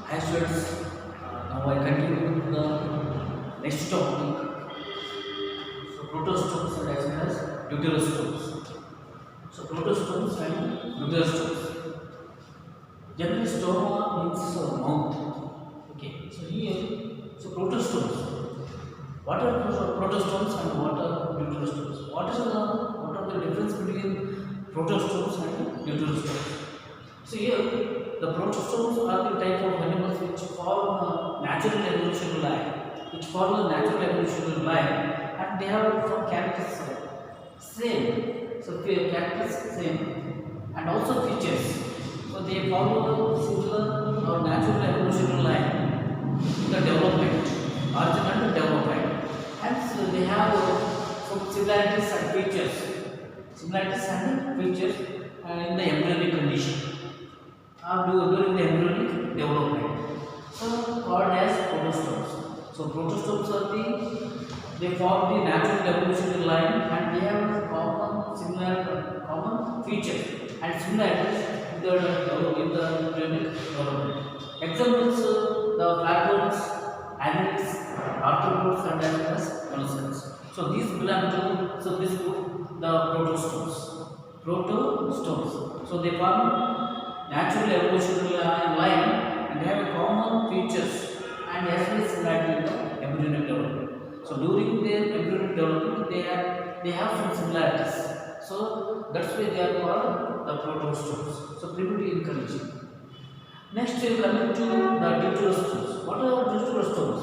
Hi students, now I continue with the next topic. So protostomes and as well as deuterostomes. So protostomes and deuterostomes. Generally, stoma means mouth. Okay. So here, so protostomes. What are protostomes and what are deuterostomes? What are the difference between protostomes and deuterostomes? So here, the protostomes are the type of animals which form a natural evolutionary line, and they have some characters same. So characters same, and also features. So they follow a similar or natural evolutionary line in the development, original development. Hence, they have some similarities and features in the embryonic condition during the embryonic development. So called as protostomes. So protostomes are they form the natural evolutionary line and they have common features and similarities in the embryonic development. Examples the flatworms, annelids, arthropods and as well as molluscs. So these belong to this group the protostomes. Protostomes. So they form natural evolutionary line and have common features and as well as similarity in the embryonic development. So during their embryonic development, they have some similarities. So that's why they are called the protostomes. So primitive incarnation. Next, we coming to the deuterostomes. What are deuterostomes?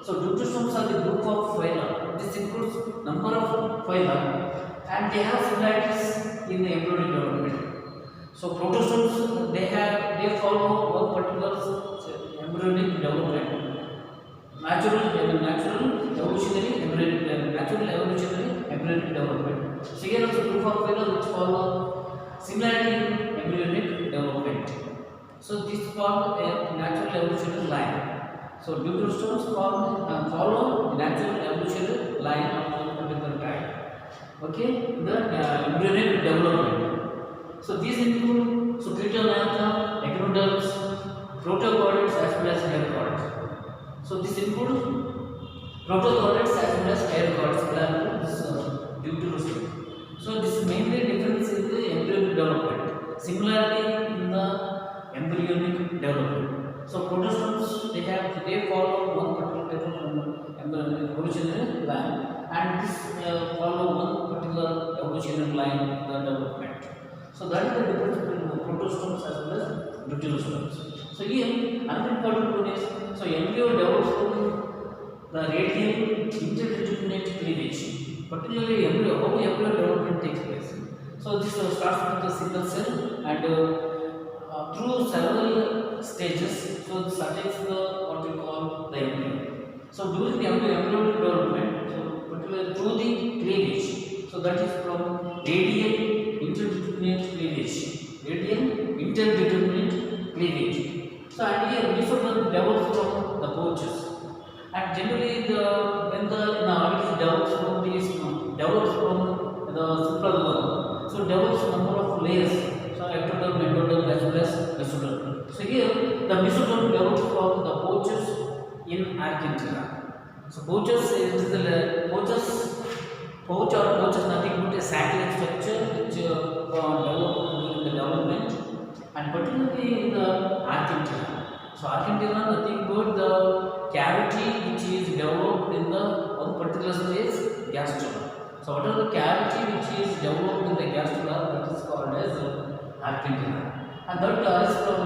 So deuterostomes are the group of phyla. This includes number of phyla, and they have similarities in the embryonic development. So protostomes they follow one particular embryonic development, natural evolutionary embryonic development. So here also group of phyla which follow similarity in embryonic development. So this form a natural evolutionary line. So deuterostomes follow the natural evolutionary line of one particular type. Okay, the embryonic development. So these include Cretaneantha, echinoderms, protochordates as well as hairochordates. So this includes protochordates as well as hairochordates this deuterostome. So this is mainly difference in the embryonic development, similarity in the embryonic development. So protostomes they follow one particular type of evolutionary line, and this follow one particular evolutionary line in the development. So that is the difference between the protostomes as well as deuterostomes. So here another important one is embryo develops from the radial interdeterminate cleavage. Particularly how embryo development takes place. So this starts with the single cell and through several stages. So this attains the what we call the embryo. So during the embryo development, so particularly through the cleavage. So that is from radial interdeterminate cleavage. So and here mesoplasm develops from the pouches. And generally when the organ develops from the supradural, so develops a number of layers. So ectoderm, endoderm as well as mesoderm. So here the mesoderm develops from the pouches in Argentine. So pouches is the pouch or pouch is nothing but a sac-like structure which developed during the development, and particularly in the argentina. So argentina nothing but the cavity which is developed in the one particular space gastrula. So what are the cavity which is developed in the gastrula, that is called as argentina, and that arises from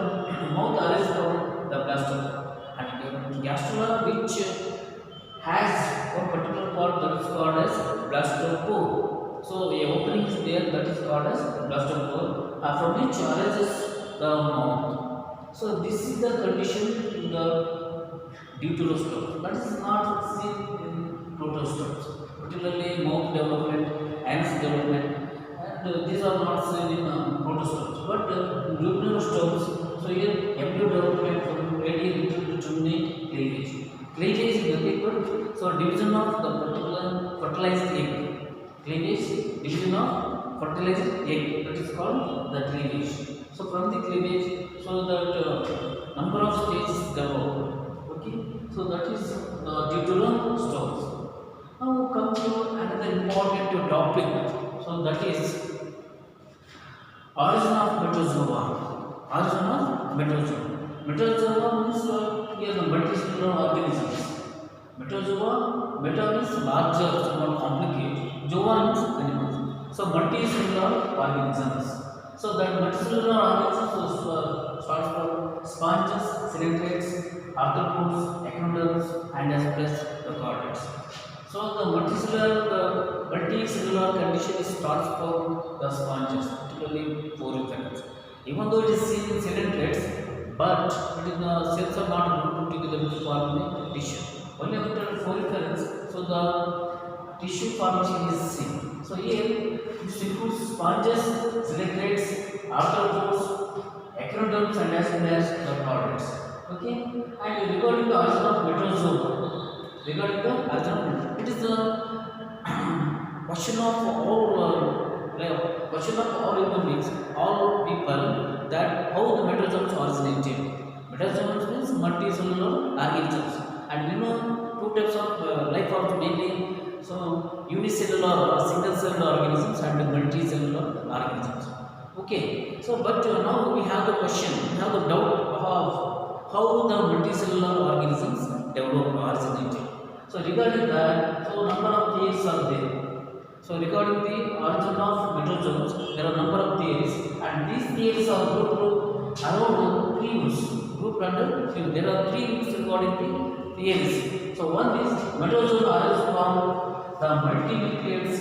mouth arises from the gastrula, and gastrula which has one particular part that is called as blastopore. So a opening is there, that is called as blastopore, from which arises the mouth. So this is the condition in the deuterostome. That is not seen in protostomes, particularly mouth development, anus development, and these are not seen in protostomes. But deuterostomes, so here embryo development from radial interdeterminate cleavage. Cleavage is nothing but division of the particular fertilized egg. Cleavage, division of fertilized egg. That is called the cleavage. So from the cleavage, so that number of stages develop. that is the deuterostomes. Now come to another important topic. So that is origin of metazoa. Origin of metazoa. Metazoa means here the multicellular organisms. Metazoa, meta means larger, somewhat complicated. Zoa means animals. So multicellular organisms. So that multicellular organisms starts from sponges, coelacanths, arthropods, echinoderms, and as well as the chordates. So the multicellular condition starts from the sponges, particularly poriferates. Even though it is seen in coelacanths, but it is the cells are not grouped together to form a tissue. Only after poriferates, so the tissue formation is seen. So here this includes sponges, coelacanths, arthropods, echinoderms, and as well as the chordates. Okay, and regarding the origin of metazoa, it is the question of all human beings, all people, that how the metazoans originated. Metazoans means multicellular organisms, and we know two types of life forms mainly. So unicellular or single celled organisms and multicellular organisms. Okay, so but now we have the question, we have the doubt of how the multicellular organisms develop or originated. So regarding that, so number of theories are there. So regarding the origin of metazoans, there are number of theories, and these theories are grouped around three groups. Grouped under three. There are three groups regarding the theories. So one is metazoan arises from the multinucleate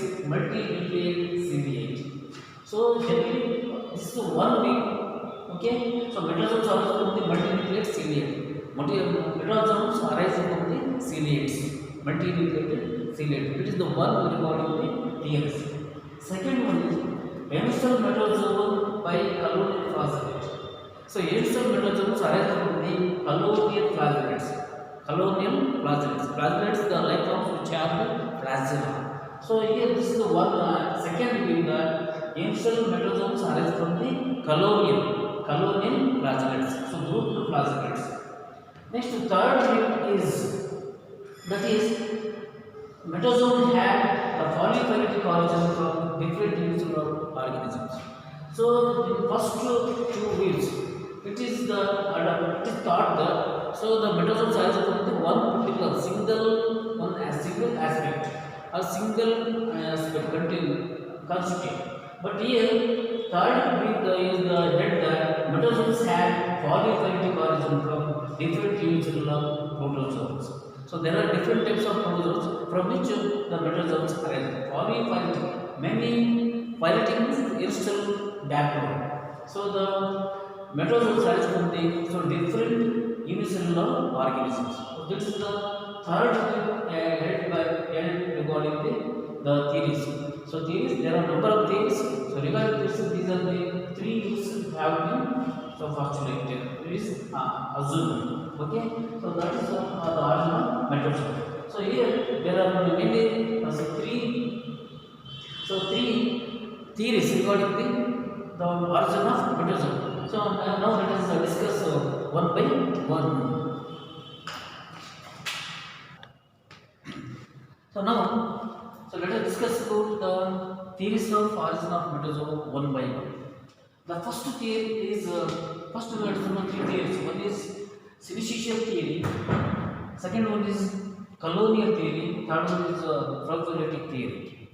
ciliate. So generally this is one week. Okay, so metazoans arise from the multinucleate ciliate. Metazoans arise from the ciliates, multinucleated ciliate. It is the one regarding the theories. Second one is ancestral metazoan by colonial flagellates. So ancestral metazoans arise from the colonial flagellates. Flagellates, the life forms which have the flagella. So here this is the one. Second being that ancestral metazoans arise from the colonial flagellates. So grouped flagellates. Next, the third thing is that is metazoan had a polyphyletic origin from different unicellular organisms. So in first two weeks, it is thought that so the metazoans arise from the one particular single aspect or single aspect constitute. But here third week is the head that metazoans had polyphyletic origin from different unicellular protozoans. So there are different types of protozoans from which the metazoans arise. Polyphyletic, many phyletic means still background. So the metazoans arise from the different unicellular organisms. So this is the third head regarding the theories. So theories, there are number of theories. So regarding this, these are the three groups have been postulated. It is assumed. Okay, so that is the origin of metazoa. So here there are mainly three theories regarding the origin of metazoa. So now let us discuss one by one. So let us discuss about the theories of origin of metazoa one by one. The first theory is first we have three theories. One is syncytial theory, second one is colonial theory, third one is phylogenetic theory.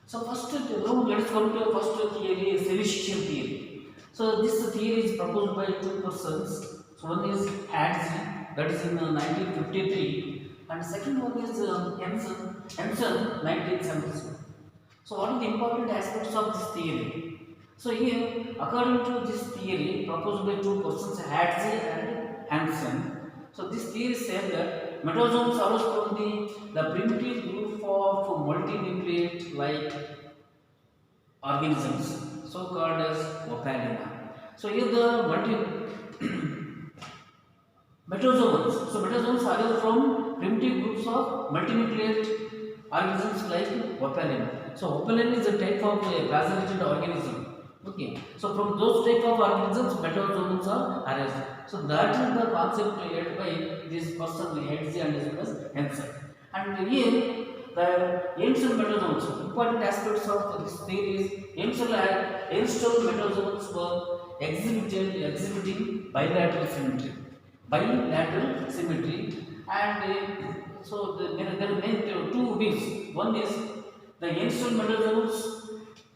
So first, now let us come to first theory, syncytial theory. So this theory is proposed by two persons. So one is Hadzi, that is in 1953, and second one is Henson, 1977. So what are the important aspects of this theory? So here, according to this theory proposed by two persons, Hadzi and Hansen, so this theory says that metazoans arise from the primitive group of multinucleate like organisms, so called as Opalina. So here the metazoans. So metazoans arise from primitive groups of multinucleate organisms like Opalina. So Opalina is a type of a flagellated organism. Okay, so from those type of organisms, metazoans are arranged. So that is the concept created by this person Hetze and as well as Henson. And here the ancient metazoans, important aspects of this theory is ancient metazoans were exhibiting bilateral symmetry. Bilateral symmetry, and so there are main two views. One is the ancient metazoans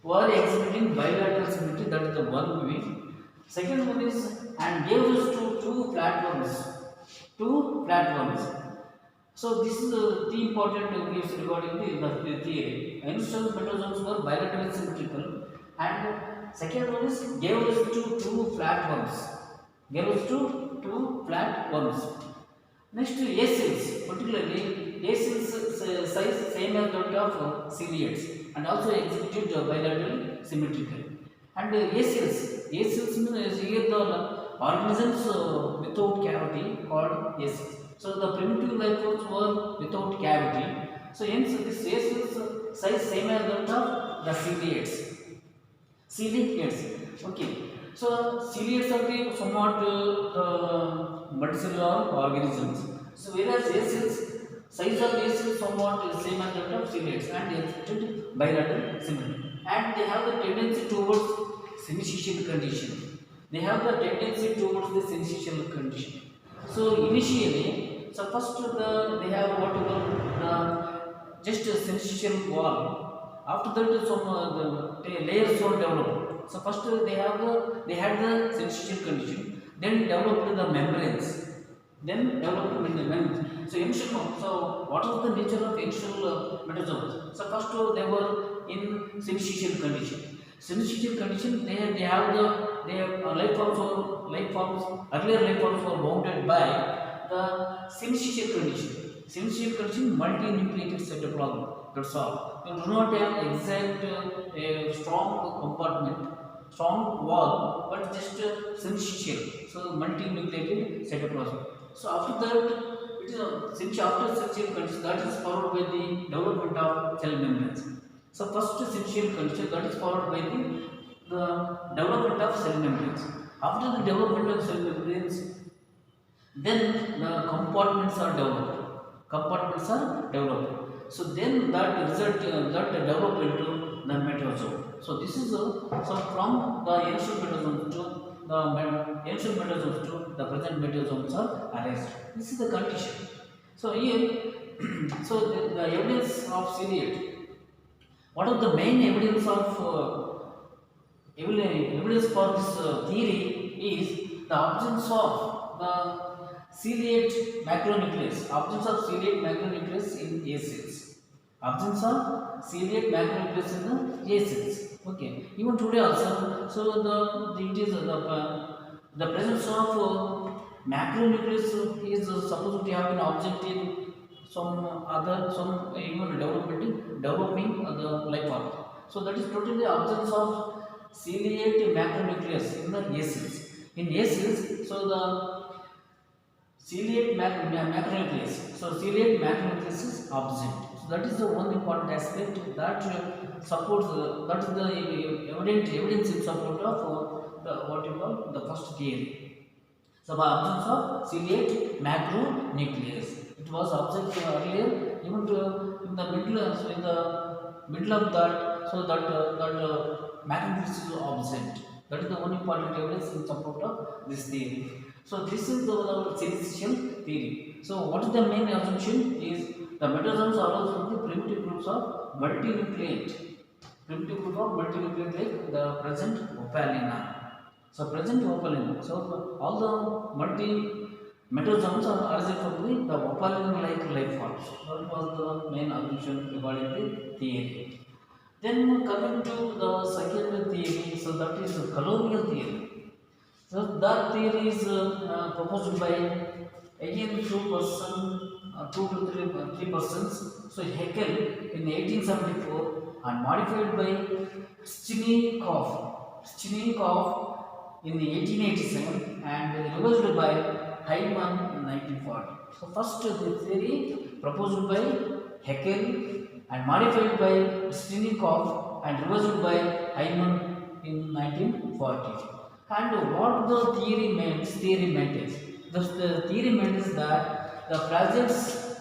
were exhibiting bilateral symmetry, that is the one view. Second one is, and gave us to two platforms. Two platforms. So this is the important views regarding the theory. Ancient metazoans were bilaterally symmetrical, and second one is gave us to two platforms. Gave us to two platforms. Next, A cells, particularly A cells size same as that of ciliates and also exhibited bilateral symmetrical. And A cells means here the organisms without cavity called A cells. So the primitive life forms were without cavity. So hence this A cells size same as that of the ciliates. Ciliates. Okay. So ciliates are the somewhat multicellular organisms. So whereas A cells, size of A cells somewhat is same as that of ciliates and exhibited bilateral symmetry. And they have the tendency towards syncytial condition. They have the tendency towards the syncytial condition. So initially, so first they have what you call just a syncytial wall. After that, some the layers were developed. So first they had the syncytial condition, then developed the membranes, then developed the membranes. So ancient, so what was the nature of ancient metazoans? So first they were in syncytial condition. Syncytial condition, they have life forms earlier life forms were bounded by the syncytial condition. Syncytial condition, multinucleated cytoplasm. That's all. You do not have exact strong compartment, strong wall, but just syncytial. So multinucleated cytoplasm. So after that, it is after syncytial condition, that is followed by the development of cell membranes. So first syncytial condition, that is followed by the development of cell membranes. After the development of cell membranes, then the compartments are developed. Compartments are developed. So then that result that develop into the metazoa. So this is so from the ancient metazoans to the present metazoans are arranged. This is the condition. So here, so the evidence of ciliate. What are the main evidence of evidence for this theory is the absence of the ciliate macronucleus. Absence of ciliate macronucleus in A cells. Absence of ciliate macronucleus in the A cells. Okay. Even today also, so it is the presence of macronucleus is supposed to have been observed in some even developing the life form. So that is totally absence of ciliate macronucleus in the A cells. In A cells, so the ciliate macronucleus. So ciliate macronucleus is absent. So that is the one important aspect that supports that is the evidence in support of the what you call the first theory. So by absence of ciliate macronucleus. It was observed earlier, even in the middle, so in the middle of that, so that macronucleus is absent. That is the one important evidence in support of this theory. So this is the syncytial theory. So what is the main assumption is the metazoans arose from the primitive groups of multinucleate. Primitive group of multinucleate like the present Opalina. So present Opalina. So all the metazoans are arisen from the Opalina-like life forms. That was the main assumption regarding the theory. Then coming to the second theory, so that is the colonial theory. So that theory is proposed by again two to three persons. So Haeckel in 1874 and modified by Shinnikov in 1887 and revised by Hyman in 1940. So first the theory proposed by Haeckel and modified by Shinnikov and revised by Hyman in 1940. And what the theory means, theory maintains. The theory maintains that the flagellates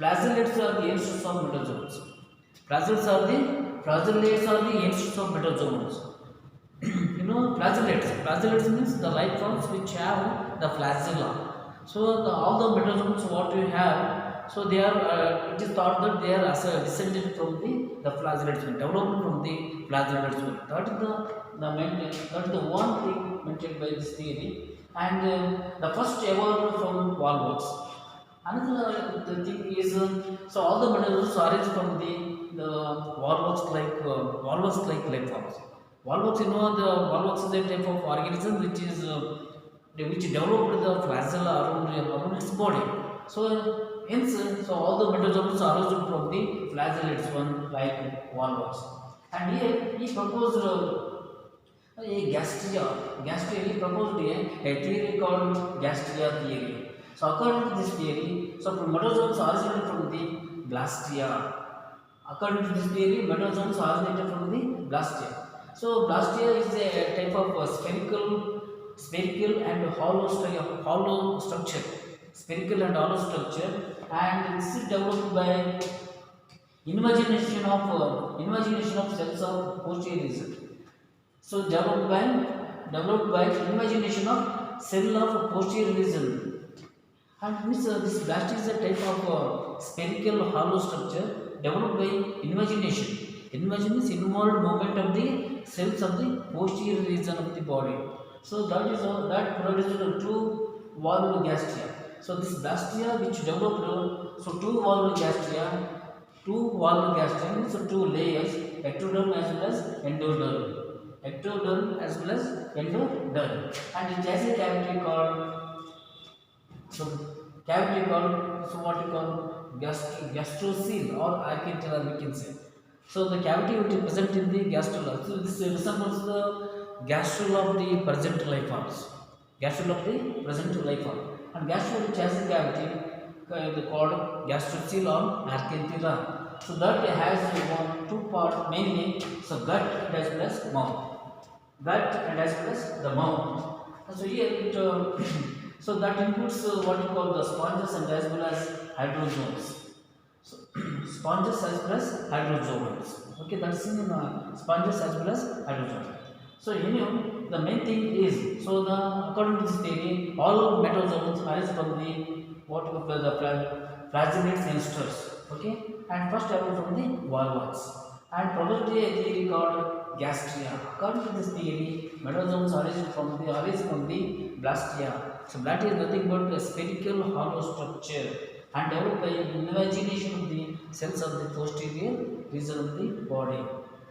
are the ancestors of metazoans. Flagellates are the ancestors of metazoans. Flagellates means the life forms which have the flagella. So all the metazoans what you have, so they are it is thought that they are as a descended from the flagellates, developed from the flagellates. That is the one thing mentioned by this theory. And the first evolved from volvox. Another the thing is, so all the metazoans arise from the volvox like life forms. Volvox, the volvox is a type of organism which developed the flagella around its body. So hence, so all the metazoans are arose from the flagellates one like volvox. And here he proposed a Gastria. He proposed a theory called Gastria theory. So according to this theory, so metazoans originated from the Blastia. According to this theory, metazoans originated from the Blastia. So Blastia is a type of spherical and hollow structure. Spherical and hollow structure, and this is developed by invagination of cells of posterior region. So developed by invagination of cell of posterior region. And this Blastia is a type of spherical hollow structure developed by invagination. Invasion is involved movement of the cells of the posterior region of the body. So that produces a two-valved Gastria. So this Blastia which developed, so two-valved Gastria means two layers, ectoderm as well as endoderm. And it has a cavity called what you call gastrocele or archenteral, we can say. So the cavity which is present in the gastrula. So this resembles the gastrula of the present life forms. And gastrula which has a cavity called gastrocele or archenteral. So that has two parts mainly. So gut and as well as mouth. So here so that includes what you call the sponges and as well as hydrozoans. So sponges as well as hydrozoans. Okay, that's in sponges as well as hydrozoans. So the main thing is, so according to this theory, all metazoans arise from the flagellates ancestors. Okay, and first evolved from the volvox, and probably a theory called Gastria. According to this theory, metazoans arise from the Blastia. So Blastia is nothing but a spherical hollow structure and developed by invagination of the cells of the posterior region of the body.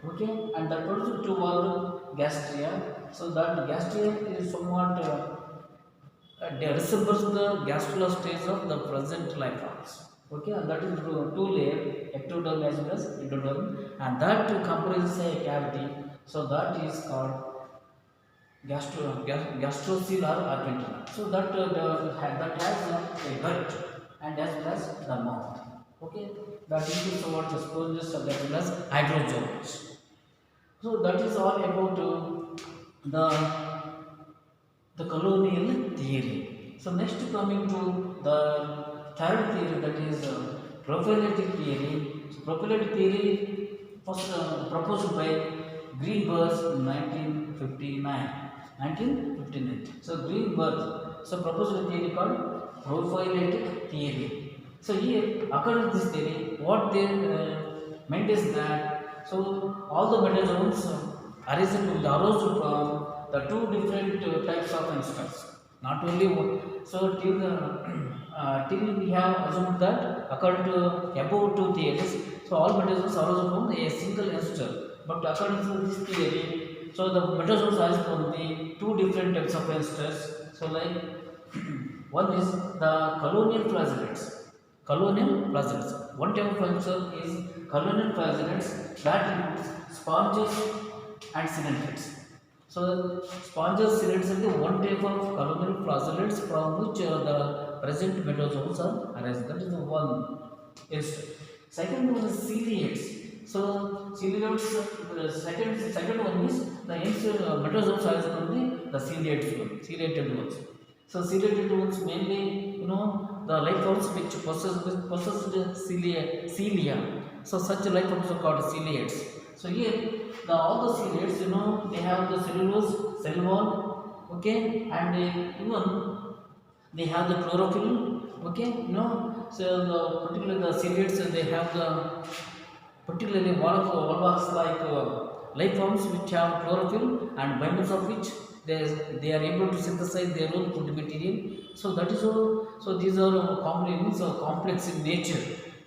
Okay, and that produces two-valved Gastria. So that Gastria is somewhat resembles the gastrula stage of the present life forms. Okay, and that is two-layer, ectoderm as well as endoderm, and that comprises a cavity. So that is called gastrocele or archenteral. So that has a gut and as well as the mouth. Okay, that includes what the sponges as well as hydrozoans. So that is all about the colonial theory. So next coming to the third theory, that is prophylatic theory. So prophylatic theory first proposed by Greenberg in 1959. So Greenberg proposed a theory called prophylatic theory. So here, according to this theory, what they meant is that so all the metazoans arose from the two different types of ancestors. Not only one. So till we have assumed that according to above two theories, so all metazoans arose from a single ancestor. But according to this theory, so the metazoans arise from the two different types of ancestors. So like one is the colonial flagellates. One type of ancestor is colonial flagellates, that includes sponges and cynarids. So sponges, cynarids are the one type of colonial flagellates from which the present metazoans are arising. That is the one ancestor. Second one is ciliates. So ciliates, second one is the ancient metazoans are only the ciliated ones. So ciliated ones mainly, the life forms which possess cilia. So such life forms are called ciliates. So here all the ciliates, they have the cellulose, cell wall, okay, and even they have the chlorophyll, okay, so particularly the ciliates, they have the particularly volvox like life forms which have chlorophyll, and by means of which they are able to synthesize their own food material. So that is all. So these are complex in nature.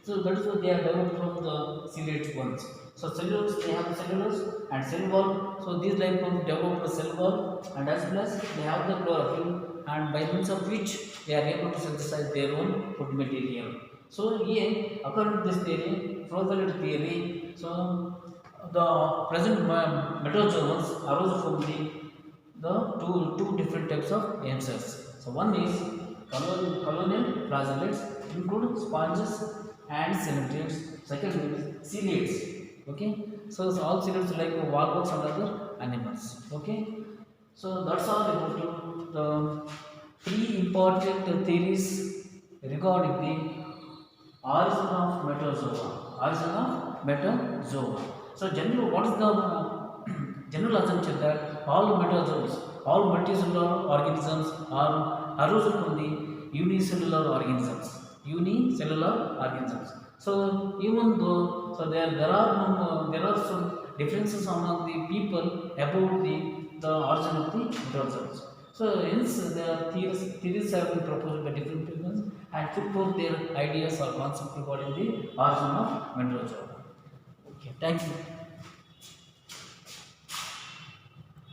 So that is why they are developed from the ciliate ones. So cellulose, they have cellulose and cell wall. So these life forms develop the cell wall, and as well as they have the chlorophyll, and by means of which they are able to synthesize their own food material. So here, according to this theory, Froebel's theory, so the present metazoans arose from the two different types of ancestors. So one is colonial flagellates, include sponges and ciliates. Second is ciliates. Okay, so all ciliates like walruses and other animals. Okay, so that's all about the three important theories regarding the origin of metazoa. Origin of metazoa. So generally, what is the general assumption that all metazoans, all multicellular organisms are arose from the unicellular organisms. Unicellular organisms. So even though, so there are some differences among the people about the origin of the metazoans. So hence the theories have been proposed by different people and put forth their ideas or concepts regarding the origin of metazoa. Okay, thank you.